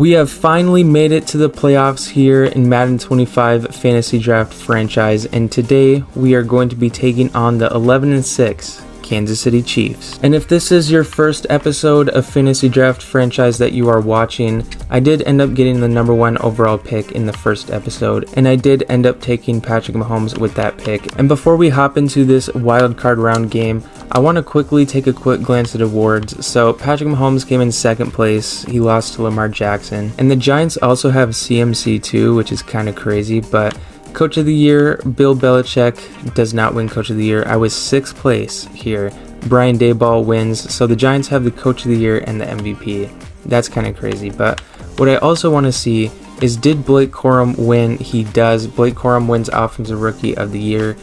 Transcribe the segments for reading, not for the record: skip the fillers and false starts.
We have finally made it to the playoffs here in Madden 25 Fantasy Draft franchise, and today we are going to be taking on the 11-6 Kansas City Chiefs. And if this is your first episode of Fantasy Draft franchise that you are watching, I did end up getting the number 1 overall pick in the first episode, and I did end up taking Patrick Mahomes with that pick. And before we hop into this wild card round game, I want to quickly take a quick glance at awards. So Patrick Mahomes came in second place. He lost to Lamar Jackson. And the Giants also have CMC too, which is kind of crazy, but Coach of the Year, Bill Belichick does not win Coach of the Year. I was 6th place here. Brian Daboll wins. So the Giants have the Coach of the Year and the MVP. That's kind of crazy. But what I also want to see is, did Blake Corum win? He does. Blake Corum wins Offensive Rookie of the Year.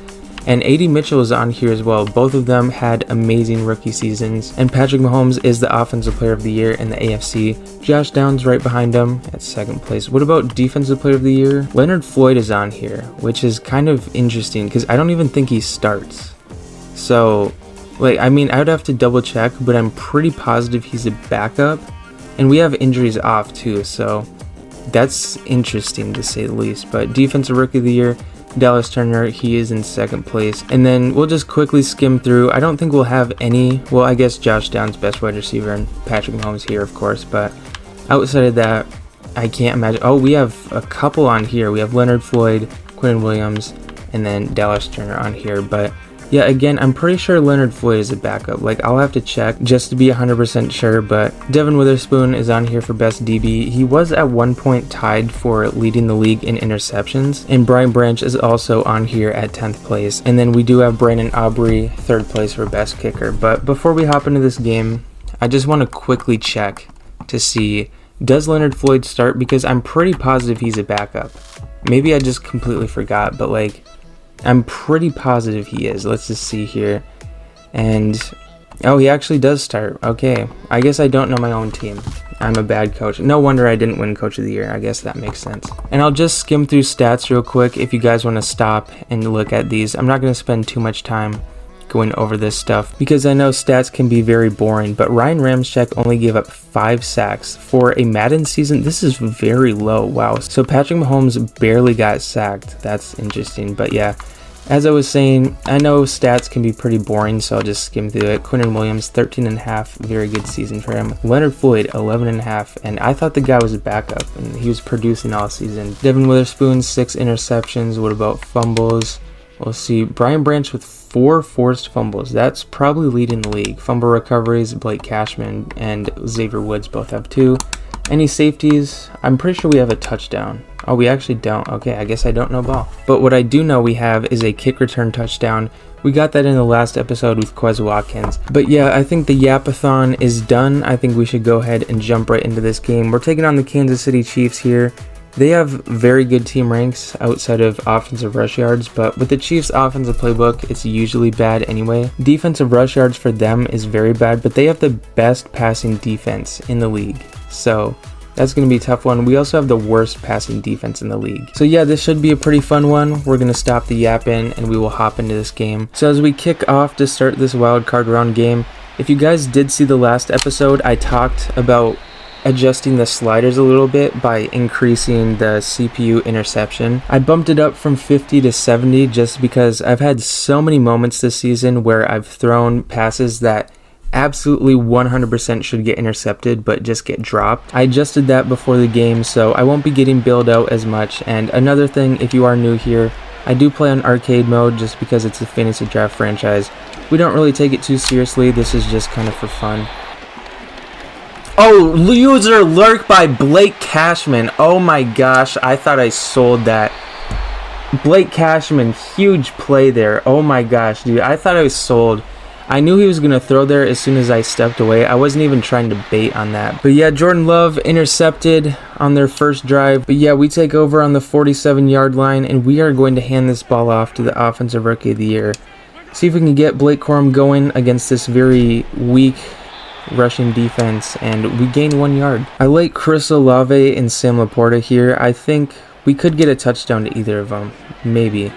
And A.D. Mitchell is on here as well. Both of them had amazing rookie seasons. And Patrick Mahomes is the Offensive Player of the Year in the AFC. Josh Downs right behind him at 2nd place. What about Defensive Player of the Year? Leonard Floyd is on here, which is kind of interesting because I don't even think he starts. So, I would have to double check, but I'm pretty positive he's a backup. And we have injuries off too, so that's interesting to say the least. But Defensive Rookie of the Year, Dallas Turner, he is in 2nd place. And then we'll just quickly skim through. I don't think we'll have any, well, I guess Josh Downs, best wide receiver, and Patrick Mahomes here, of course. But outside of that, I can't imagine. Oh, we have a couple on here. We have Leonard Floyd, Quinn Williams, and then Dallas Turner on here. But yeah, again, I'm pretty sure Leonard Floyd is a backup. I'll have to check just to be 100% sure, but Devin Witherspoon is on here for best DB. He was at one point tied for leading the league in interceptions, and Brian Branch is also on here at 10th place. And then we do have Brandon Aubrey, 3rd place for best kicker. But before we hop into this game, I just want to quickly check to see, does Leonard Floyd start? Because I'm pretty positive he's a backup. Maybe I just completely forgot, but I'm pretty positive he is. Let's just see here. And oh, he actually does start. Okay, I guess I don't know my own team. I'm a bad coach. No wonder I didn't win Coach of the Year. I guess that makes sense. And I'll just skim through stats real quick if you guys want to stop and look at these. I'm not going to spend too much time going over this stuff because I know stats can be very boring, but Ryan Ramczyk only gave up 5 sacks for a Madden season. This is very low. Wow. So Patrick Mahomes barely got sacked. That's interesting. But yeah, as I was saying, I know stats can be pretty boring, so I'll just skim through it. Quinn Williams, 13.5, very good season for him. Leonard Floyd, 11.5, and I thought the guy was a backup, and he was producing all season. Devin Witherspoon, 6 interceptions. What about fumbles? We'll see. Brian Branch with 4 forced fumbles. That's probably leading the league. Fumble recoveries, Blake Cashman and Xavier Woods both have 2. Any safeties? I'm pretty sure we have a touchdown. Oh, we actually don't. Okay, I guess I don't know ball. But what I do know we have is a kick return touchdown. We got that in the last episode with Quez Watkins. But yeah, I think the Yapathon is done. I think we should go ahead and jump right into this game. We're taking on the Kansas City Chiefs here. They have very good team ranks outside of offensive rush yards, but with the Chiefs' offensive playbook, it's usually bad anyway. Defensive rush yards for them is very bad, but they have the best passing defense in the league. So that's going to be a tough one. We also have the worst passing defense in the league. So yeah, this should be a pretty fun one. We're going to stop the yapping and we will hop into this game. So as we kick off to start this wild card round game, if you guys did see the last episode, I talked about adjusting the sliders a little bit by increasing the CPU interception. I bumped it up from 50 to 70 just because I've had so many moments this season where I've thrown passes that absolutely 100% should get intercepted but just get dropped. I adjusted that before the game, so I won't be getting bailed out as much. And another thing, if you are new here, I do play on arcade mode just because it's a fantasy draft franchise. We don't really take it too seriously. This is just kind of for fun. Oh, user lurk by Blake Cashman. Oh my gosh, I thought I sold that. Blake Cashman, huge play there. Oh my gosh, dude, I thought I was sold. I knew he was going to throw there as soon as I stepped away. I wasn't even trying to bait on that. But yeah, Jordan Love intercepted on their first drive. But yeah, we take over on the 47-yard line, and we are going to hand this ball off to the Offensive Rookie of the Year. See if we can get Blake Corum going against this very weak rushing defense, and we gain 1 yard. I like Chris Olave and Sam Laporta here. I think we could get a touchdown to either of them. Maybe.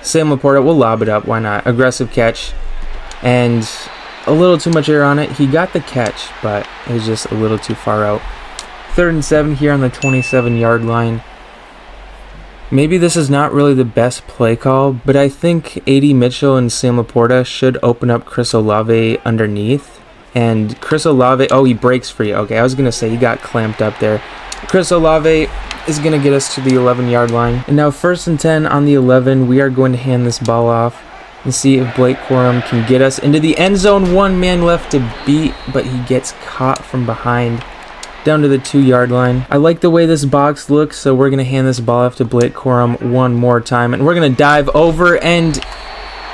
Sam Laporta, we'll lob it up. Why not? Aggressive catch. And a little too much air on it. He got the catch, but it was just a little too far out. 3rd and 7 here on the 27-yard line. Maybe this is not really the best play call, but I think A.D. Mitchell and Sam Laporta should open up Chris Olave underneath. And Chris Olave, oh, he breaks free. Okay, I was going to say he got clamped up there. Chris Olave is going to get us to the 11-yard line. And now 1st and 10 on the 11, we are going to hand this ball off and see if Blake Corum can get us into the end zone. One man left to beat, but he gets caught from behind down to the 2-yard line. I like the way this box looks, so we're going to hand this ball off to Blake Corum one more time, and we're going to dive over and...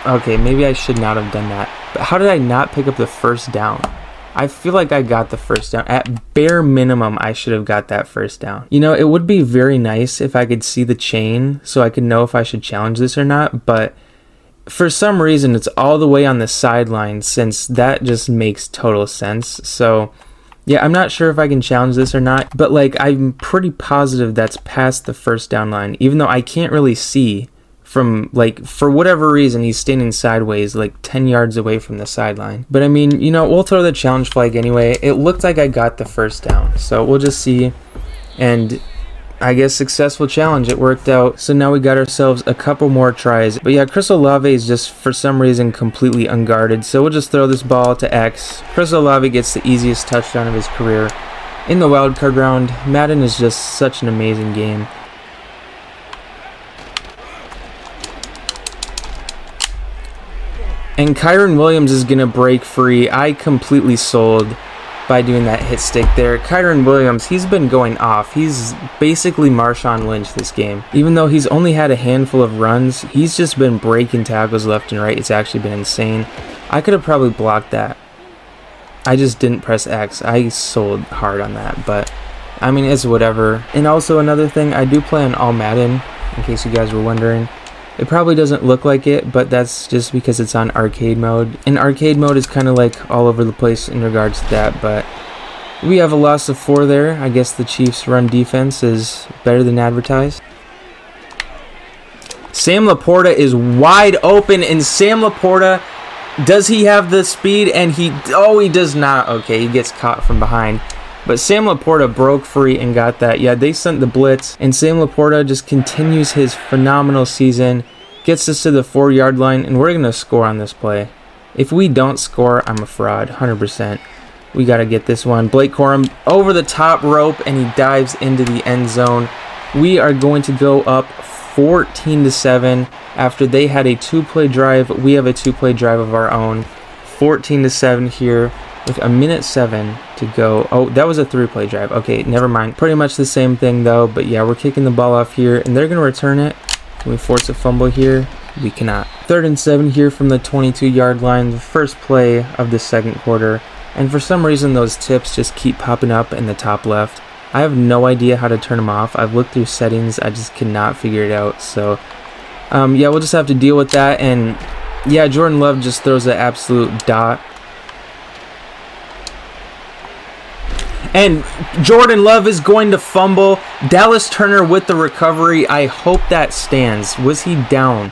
Okay, maybe I should not have done that. But how did I not pick up the first down? I feel like I got the first down. At bare minimum, I should have got that first down. You know, it would be very nice if I could see the chain so I could know if I should challenge this or not, but for some reason, it's all the way on the sideline, since that just makes total sense. So yeah, I'm not sure if I can challenge this or not, but like I'm pretty positive that's past the first down line, even though I can't really see from, like, for whatever reason, he's standing sideways like 10 yards away from the sideline. But I mean, you know, we'll throw the challenge flag anyway. It looked like I got the first down, so we'll just see. And I guess successful challenge, it worked out. So now we got ourselves a couple more tries. But yeah, Chris Olave is just for some reason completely unguarded. So we'll just throw this ball to X. Chris Olave gets the easiest touchdown of his career in the wildcard round. Madden is just such an amazing game. And Kyron Williams is going to break free. I completely sold by doing that hit stick there. Kyron Williams, he's been going off. He's basically Marshawn Lynch this game. Even though he's only had a handful of runs, he's just been breaking tackles left and right. It's actually been insane. I could have probably blocked that. I just didn't press X. I sold hard on that, but I mean, it's whatever. And also another thing, I do play on all Madden, in case you guys were wondering. It probably doesn't look like it, but that's just because it's on arcade mode. And arcade mode is kind of like all over the place in regards to that, but we have a loss of 4 there. I guess the Chiefs' run defense is better than advertised. Sam Laporta is wide open, and Sam Laporta, does he have the speed? And he does not. Okay, he gets caught from behind. But Sam Laporta broke free and got that. Yeah, they sent the blitz, and Sam Laporta just continues his phenomenal season, gets us to the 4-yard line, and we're going to score on this play. If we don't score, I'm a fraud, 100%. We got to get this one. Blake Corum over the top rope, and he dives into the end zone. We are going to go up 14-7 after they had a 2-play drive. We have a 2-play drive of our own. 14-7 here with 1:07 to go. Oh, that was a 3-play drive. Okay, never mind. Pretty much the same thing though, but yeah, we're kicking the ball off here, and they're going to return it. Can we force a fumble here? We cannot. 3rd and 7 here from the 22-yard line, the first play of the second quarter, and for some reason those tips just keep popping up in the top left. I have no idea how to turn them off. I've looked through settings, I just cannot figure it out. So yeah, we'll just have to deal with that. And yeah, Jordan Love just throws an absolute dot. And Jordan Love is going to fumble. Dallas Turner with the recovery. I hope that stands. Was he down?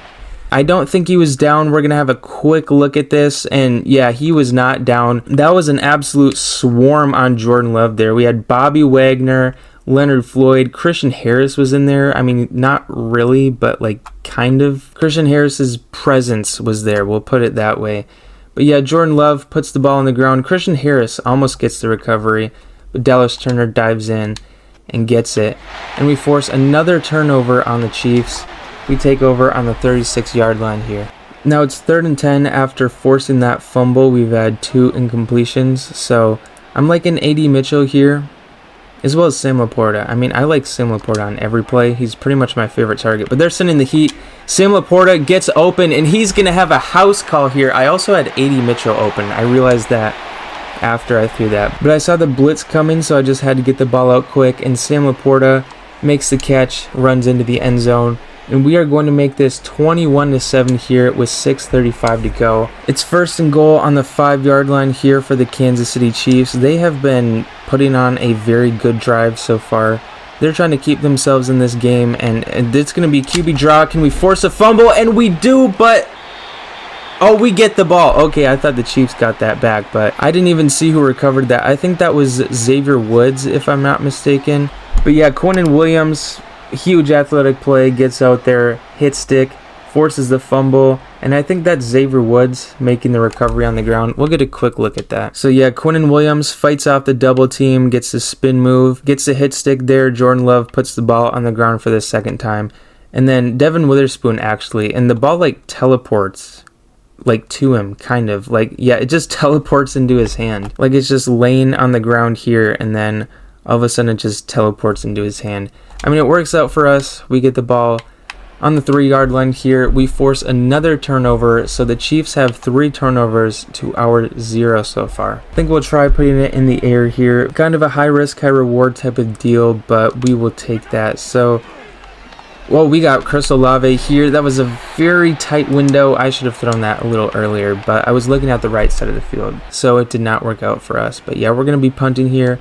I don't think he was down. We're going to have a quick look at this. And yeah, he was not down. That was an absolute swarm on Jordan Love there. We had Bobby Wagner, Leonard Floyd, Christian Harris was in there. I mean, not really, but like kind of. Christian Harris's presence was there. We'll put it that way. But yeah, Jordan Love puts the ball on the ground. Christian Harris almost gets the recovery, but Dallas Turner dives in and gets it. And we force another turnover on the Chiefs. We take over on the 36-yard line here. Now it's 3rd and 10 after forcing that fumble. We've had 2 incompletions. So I'm liking A.D. Mitchell here, as well as Sam Laporta. I mean, I like Sam Laporta on every play. He's pretty much my favorite target. But they're sending the heat. Sam Laporta gets open, and he's going to have a house call here. I also had A.D. Mitchell open. I realized that after I threw that. But I saw the blitz coming, so I just had to get the ball out quick. And Sam Laporta makes the catch, runs into the end zone. And we are going to make this 21-7 here with 6:35 to go. It's 1st and goal on the 5-yard line here for the Kansas City Chiefs. They have been putting on a very good drive so far. They're trying to keep themselves in this game, and it's going to be QB draw. Can we force a fumble? And we do, but Oh, we get the ball. Okay, I thought the Chiefs got that back, but I didn't even see who recovered that. I think that was Xavier Woods, if I'm not mistaken. But yeah, Quinnen Williams, huge athletic play, gets out there, hit stick, forces the fumble, and I think that's Xavier Woods making the recovery on the ground. We'll get a quick look at that. So yeah, Quinnen Williams fights off the double team, gets the spin move, gets the hit stick there. Jordan Love puts the ball on the ground for the second time. And then Devin Witherspoon actually, and the ball like teleports like to him, kind of. Like, yeah, it just teleports into his hand. Like it's just laying on the ground here, and then all of a sudden it just teleports into his hand. I mean, it works out for us. We get the ball on the 3-yard line here. We force another turnover, so the Chiefs have 3 turnovers to our 0 so far. I think we'll try putting it in the air here. Kind of a high risk, high reward type of deal, but we will take that. So, well, we got Chris Olave here. That was a very tight window. I should have thrown that a little earlier, but I was looking at the right side of the field, so it did not work out for us. But yeah, we're going to be punting here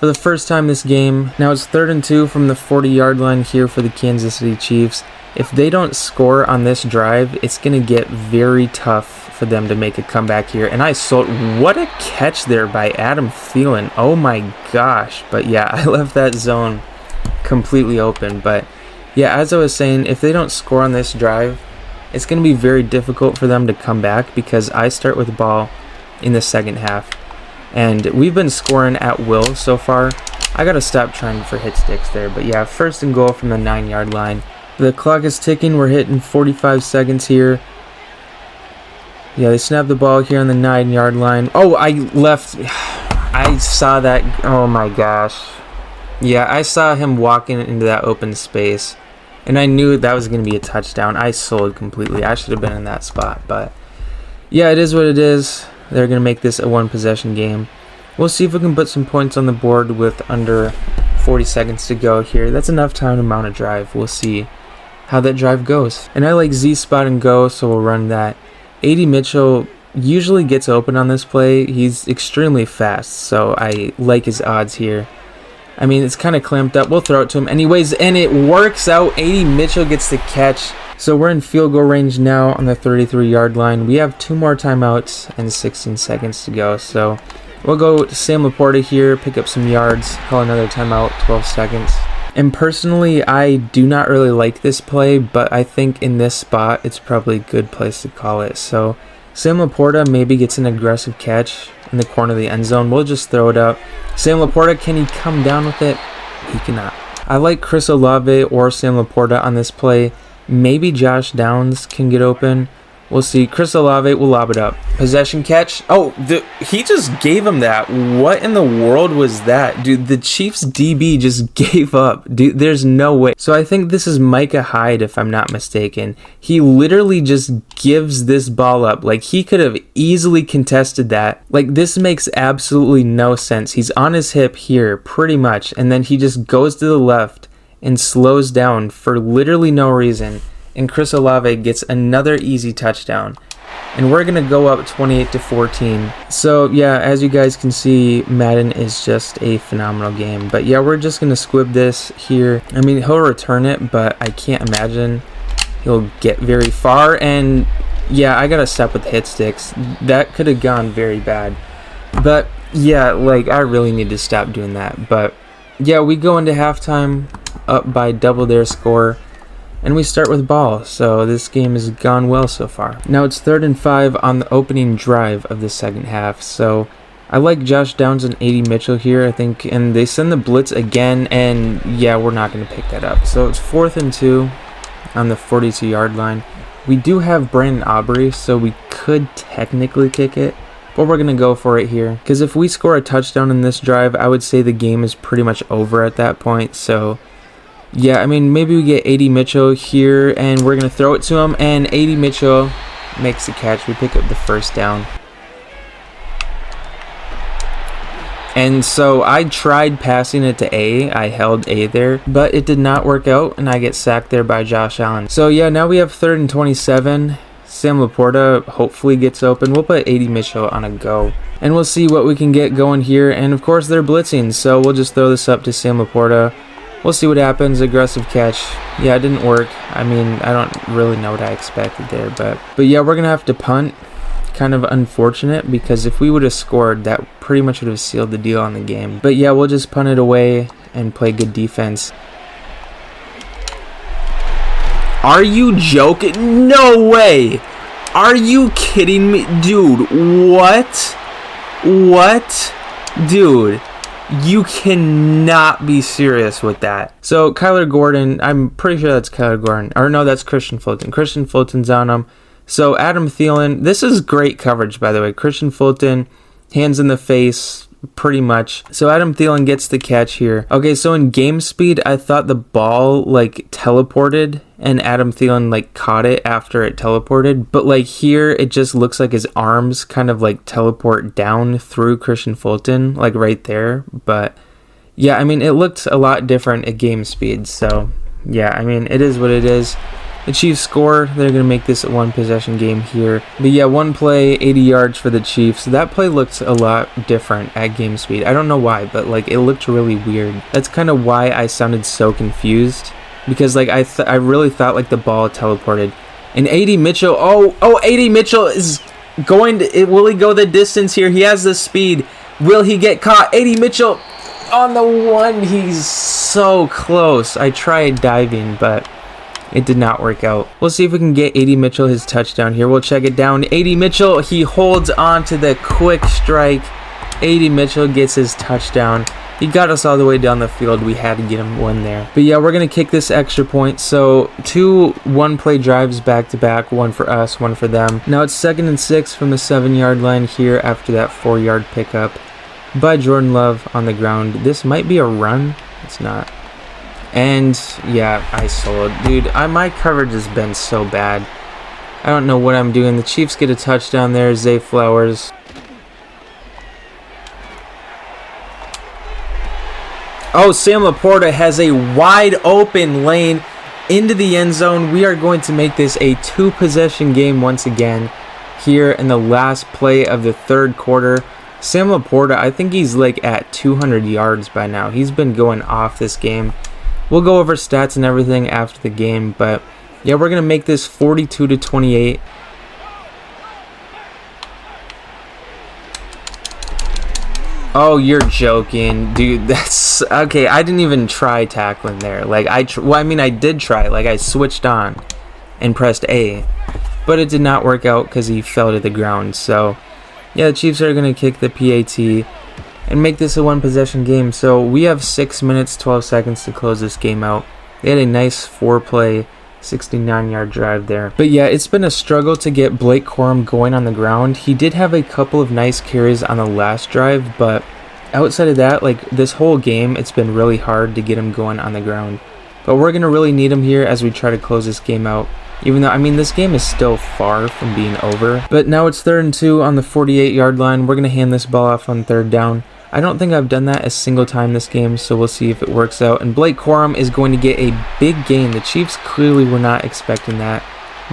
for the first time this game. Now it's 3rd and 2 from the 40-yard line here for the Kansas City Chiefs. If they don't score on this drive, it's going to get very tough for them to make a comeback here. And what a catch there by Adam Thielen. Oh my gosh. But yeah, I left that zone completely open. But yeah, as I was saying, if they don't score on this drive, it's going to be very difficult for them to come back because I start with the ball in the second half. And we've been scoring at will so far. I got to stop trying for hit sticks there. But yeah, 1st and goal from the 9-yard line. The clock is ticking. We're hitting 45 seconds here. Yeah, they snap the ball here on the 9-yard line. Oh, I saw that. Oh my gosh. Yeah, I saw him walking into that open space, and I knew that was going to be a touchdown. I sold completely. I should have been in that spot, but yeah, it is what it is. They're going to make this a 1-possession game. We'll see if we can put some points on the board with under 40 seconds to go here. That's enough time to mount a drive. We'll see how that drive goes. And I like Z spot and go, so we'll run that. AD Mitchell usually gets open on this play. He's extremely fast, so I like his odds here. I mean, it's kind of clamped up. We'll throw it to him anyways, and it works out. AD Mitchell gets the catch. So we're in field goal range now on the 33-yard line. We have 2 more timeouts and 16 seconds to go. So we'll go to Sam Laporta here, pick up some yards, call another timeout, 12 seconds. And personally, I do not really like this play, but I think in this spot, it's probably a good place to call it. So Sam Laporta maybe gets an aggressive catch in the corner of the end zone. We'll just throw it up. Sam Laporta, can he come down with it? He cannot. I like Chris Olave or Sam Laporta on this play. Maybe Josh Downs can get open. We'll see. Chris Olave will lob it up. Possession catch. Oh, he just gave him that. What in the world was that? Dude, the Chiefs DB just gave up. Dude, there's no way. So I think this is Micah Hyde, if I'm not mistaken. He literally just gives this ball up. Like, he could have easily contested that. Like, this makes absolutely no sense. He's on his hip here, pretty much. And then he just goes to the left and slows down for literally no reason. And Chris Olave gets another easy touchdown. And we're going to go up 28-14. So, yeah, as you guys can see, Madden is just a phenomenal game. But, yeah, we're just going to squib this here. I mean, he'll return it, but I can't imagine he'll get very far. And, yeah, I got to stop with hit sticks. That could have gone very bad. But, yeah, like, I really need to stop doing that. But, yeah, we go into halftime up by double their score. And we start with ball, so this game has gone well so far. Now it's 3rd and 5 on the opening drive of the second half, so I like Josh Downs and AD Mitchell here, I think, and they send the blitz again, and yeah, we're not going to pick that up. So it's 4th and 2 on the 42-yard line. We do have Brandon Aubrey, so we could technically kick it, but we're going to go for it here. Because if we score a touchdown in this drive, I would say the game is pretty much over at that point, so yeah, I mean, maybe we get AD Mitchell here, and we're going to throw it to him, and AD Mitchell makes the catch. We pick up the first down. And so I tried passing it to A. I held A there, but it did not work out, and I get sacked there by Josh Allen. So yeah, now we have 3rd and 27. Sam Laporta hopefully gets open. We'll put AD Mitchell on a go, and we'll see what we can get going here. And of course, they're blitzing, so we'll just throw this up to Sam Laporta. We'll see what happens. Aggressive catch. Yeah, it didn't work. I mean, I don't really know what I expected there, but yeah, we're gonna have to punt. Kind of unfortunate, because if we would have scored, that pretty much would have sealed the deal on the game. But yeah, we'll just punt it away and play good defense. Are you joking? No way! Are you kidding me? Dude, what? What? Dude, you cannot be serious with that. So, Kyler Gordon, I'm pretty sure that's Kyler Gordon. Or no, that's Christian Fulton. Christian Fulton's on him. So, Adam Thielen, this is great coverage, by the way. Christian Fulton, hands in the face, pretty much. So, Adam Thielen gets the catch here. Okay, so in game speed, I thought the ball, like, teleported, and Adam Thielen, like, caught it after it teleported. But, like, here, it just looks like his arms kind of, like, teleport down through Christian Fulton, like, right there. But, yeah, I mean, it looked a lot different at game speed. So, yeah, I mean, it is what it is. The Chiefs score. They're going to make this a one-possession game here. But yeah, one play, 80 yards for the Chiefs. That play looked a lot different at game speed. I don't know why, but like it looked really weird. That's kind of why I sounded so confused. Because like I really thought like the ball teleported. And A.D. Mitchell, A.D. Mitchell is going to, will he go the distance here? He has the speed. Will he get caught? A.D. Mitchell on the one. He's so close. I tried diving, but it did not work out. We'll see if we can get A.D. Mitchell his touchdown here. We'll check it down. A.D. Mitchell, he holds on to the quick strike. A.D. Mitchell gets his touchdown. He got us all the way down the field. We had to get him one there. But yeah, we're going to kick this extra point. So 2 one-play drives back-to-back. One for us, one for them. Now it's 2nd and 6 from the 7-yard line here after that 4-yard pickup by Jordan Love on the ground. This might be a run. It's not. And yeah, I sold. Dude, my coverage has been so bad. I don't know what I'm doing. The Chiefs get a touchdown there. Zay Flowers. Oh, Sam Laporta has a wide open lane into the end zone. We are going to make this a 2-possession game once again here in the last play of the 3rd quarter. Sam Laporta, I think he's like at 200 yards by now. He's been going off this game. We'll go over stats and everything after the game, but yeah, we're going to make this 42-28. Oh, you're joking, dude. That's okay. I didn't even try tackling there. Like I mean, I did try. Like I switched on and pressed A, but it did not work out because he fell to the ground. So yeah, the Chiefs are going to kick the PAT and make this a 1-possession game. So we have 6 minutes, 12 seconds to close this game out. They had a nice 4-play, 69-yard drive there. But yeah, it's been a struggle to get Blake Corum going on the ground. He did have a couple of nice carries on the last drive, but outside of that, like this whole game, it's been really hard to get him going on the ground. But we're going to really need him here as we try to close this game out. Even though, I mean, this game is still far from being over. But now it's 3rd and 2 on the 48-yard line. We're going to hand this ball off on 3rd down. I don't think I've done that a single time this game, so we'll see if it works out. And Blake Corum is going to get a big gain. The Chiefs clearly were not expecting that.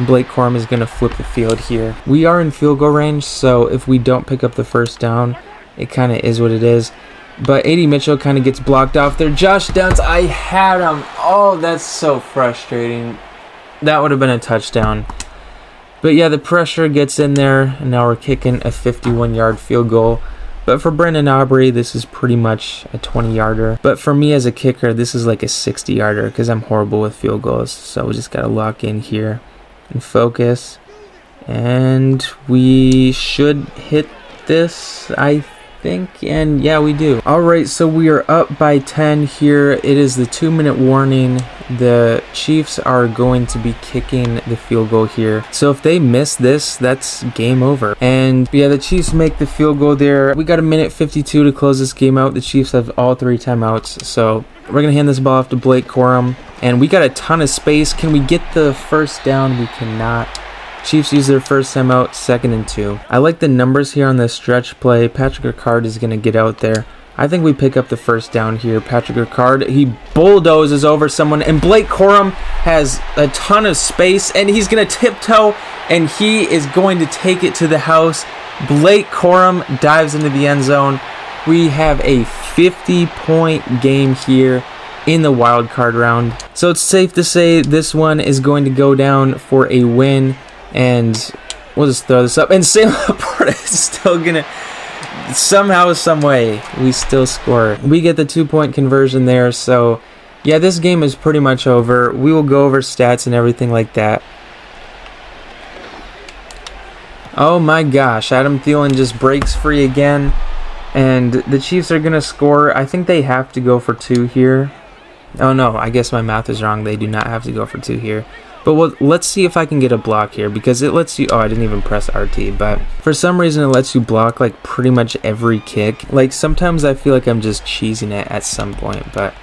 Blake Corum is going to flip the field here. We are in field goal range, so if we don't pick up the 1st down, it kind of is what it is. But A.D. Mitchell kind of gets blocked off there. Josh Downs, I had him. Oh, that's so frustrating. That would have been a touchdown. But yeah, the pressure gets in there, and now we're kicking a 51-yard field goal. But for Brendan Aubrey, this is pretty much a 20-yarder. But for me as a kicker, this is like a 60-yarder because I'm horrible with field goals. So we just got to lock in here and focus. And we should hit this, I think. And yeah, we do. All right, so we are up by 10 here. It is the 2-minute warning. The Chiefs are going to be kicking the field goal here. So if they miss this, that's game over. And yeah, the Chiefs make the field goal there. We got a minute 52 to close this game out. The Chiefs have all 3 timeouts. So we're going to hand this ball off to Blake Corum. And we got a ton of space. Can we get the 1st down? We cannot. Chiefs use their 1st timeout, 2nd and 2. I like the numbers here on this stretch play. Patrick Ricard is going to get out there. I think we pick up the 1st down here. Patrick Ricard, he bulldozes over someone, and Blake Corum has a ton of space, and he's going to tiptoe, and he is going to take it to the house. Blake Corum dives into the end zone. We have a 50-point game here in the wild card round. So it's safe to say this one is going to go down for a win, and we'll just throw this up. And Sam Laporta is still gonna, somehow, some way, we still score. We get the 2-point conversion there. So yeah, this game is pretty much over. We will go over stats and everything like that. Oh my gosh, Adam Thielen just breaks free again, and the Chiefs are going to score. I think they have to go for 2 here. Oh no, I guess my math is wrong. They do not have to go for 2 here. But let's see if I can get a block here, because it lets you, oh, I didn't even press RT, but for some reason it lets you block like pretty much every kick. Like sometimes I feel like I'm just cheesing it at some point, but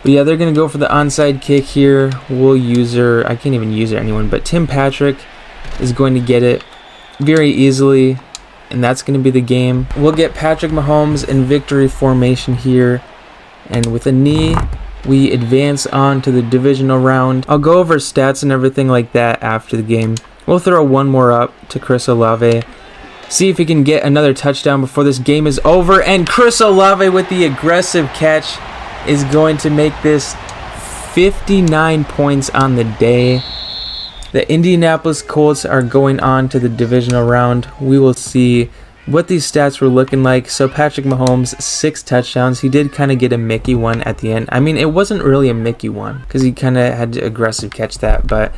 yeah, they're going to go for the onside kick here. We'll use her, I can't even use her anyone, but Tim Patrick is going to get it very easily, and that's going to be the game. We'll get Patrick Mahomes in victory formation here, and with a knee, we advance on to the divisional round. I'll go over stats and everything like that after the game. We'll throw one more up to Chris Olave, see if he can get another touchdown before this game is over, and Chris Olave with the aggressive catch is going to make this 59 points on the day. The Indianapolis Colts are going on to the divisional round. We will see what these stats were looking like. So Patrick Mahomes, 6 touchdowns. He did kind of get a Mickey one at the end. I mean, it wasn't really a Mickey one because he kind of had to aggressive catch that. But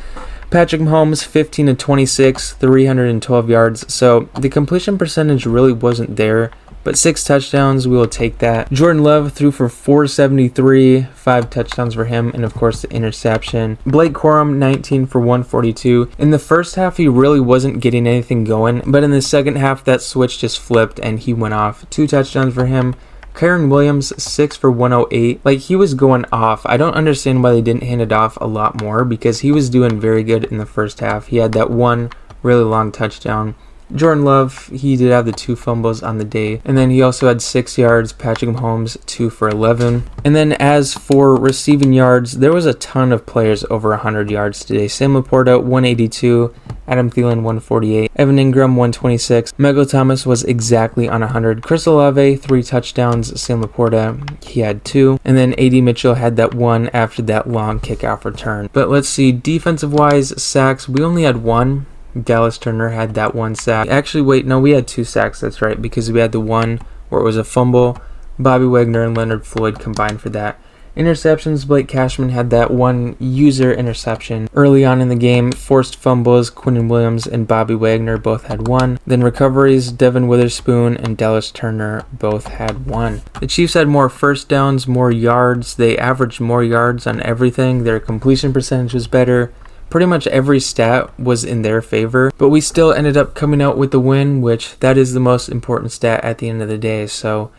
Patrick Mahomes, 15 to 26, 312 yards. So the completion percentage really wasn't there. But 6 touchdowns, we will take that. Jordan Love threw for 473, 5 touchdowns for him, and of course the interception. Blake Corum, 19 for 142. In the first half, he really wasn't getting anything going, but in the second half, that switch just flipped and he went off. 2 touchdowns for him. Kyren Williams, 6 for 108. Like, he was going off. I don't understand why they didn't hand it off a lot more, because he was doing very good in the first half. He had that one really long touchdown. Jordan Love, he did have the 2 fumbles on the day. And then he also had 6 yards. Patrick Mahomes, 2 for 11. And then as for receiving yards, there was a ton of players over 100 yards today. Sam Laporta, 182. Adam Thielen, 148. Evan Ingram, 126. Michael Thomas was exactly on 100. Chris Olave, 3 touchdowns. Sam Laporta, he had 2. And then A.D. Mitchell had that 1 after that long kickoff return. But let's see, defensive-wise, sacks, we only had 1. Dallas Turner had that 1 sack. Actually, wait, no, we had 2 sacks, that's right, because we had the one where it was a fumble. Bobby Wagner and Leonard Floyd combined for that. Interceptions, Blake Cashman had that 1 user interception early on in the game. Forced fumbles, Quinnen Williams and Bobby Wagner both had 1. Then recoveries, Devin Witherspoon and Dallas Turner both had 1. The Chiefs had more first downs, more yards. They averaged more yards on everything. Their completion percentage was better. Pretty much every stat was in their favor, but we still ended up coming out with the win, which that is the most important stat at the end of the day. So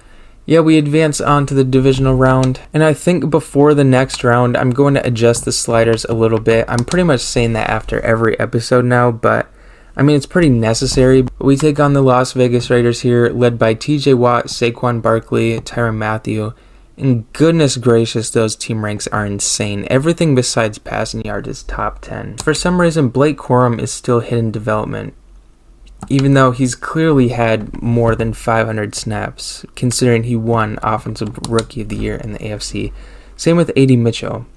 yeah, we advance on to the divisional round, and I think before the next round, I'm going to adjust the sliders a little bit. I'm pretty much saying that after every episode now, but I mean, it's pretty necessary. We take on the Las Vegas Raiders here, led by TJ Watt, Saquon Barkley, Tyrann Mathieu. And goodness gracious, those team ranks are insane. Everything besides passing yard is top 10. For some reason, Blake Corum is still hidden development, even though he's clearly had more than 500 snaps, considering he won Offensive Rookie of the Year in the AFC. Same with A.D. Mitchell,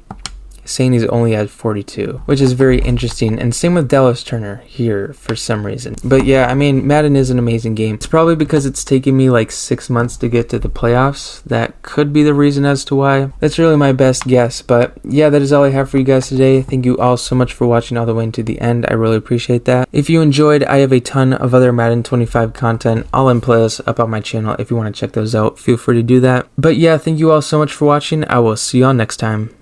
saying he's only had 42, which is very interesting. And same with Dallas Turner here for some reason. But yeah, I mean, Madden is an amazing game. It's probably because it's taken me like 6 months to get to the playoffs. That could be the reason as to why. That's really my best guess. But yeah, that is all I have for you guys today. Thank you all so much for watching all the way to the end. I really appreciate that. If you enjoyed, I have a ton of other Madden 25 content all in playlists up on my channel. If you want to check those out, feel free to do that. But yeah, thank you all so much for watching. I will see you all next time.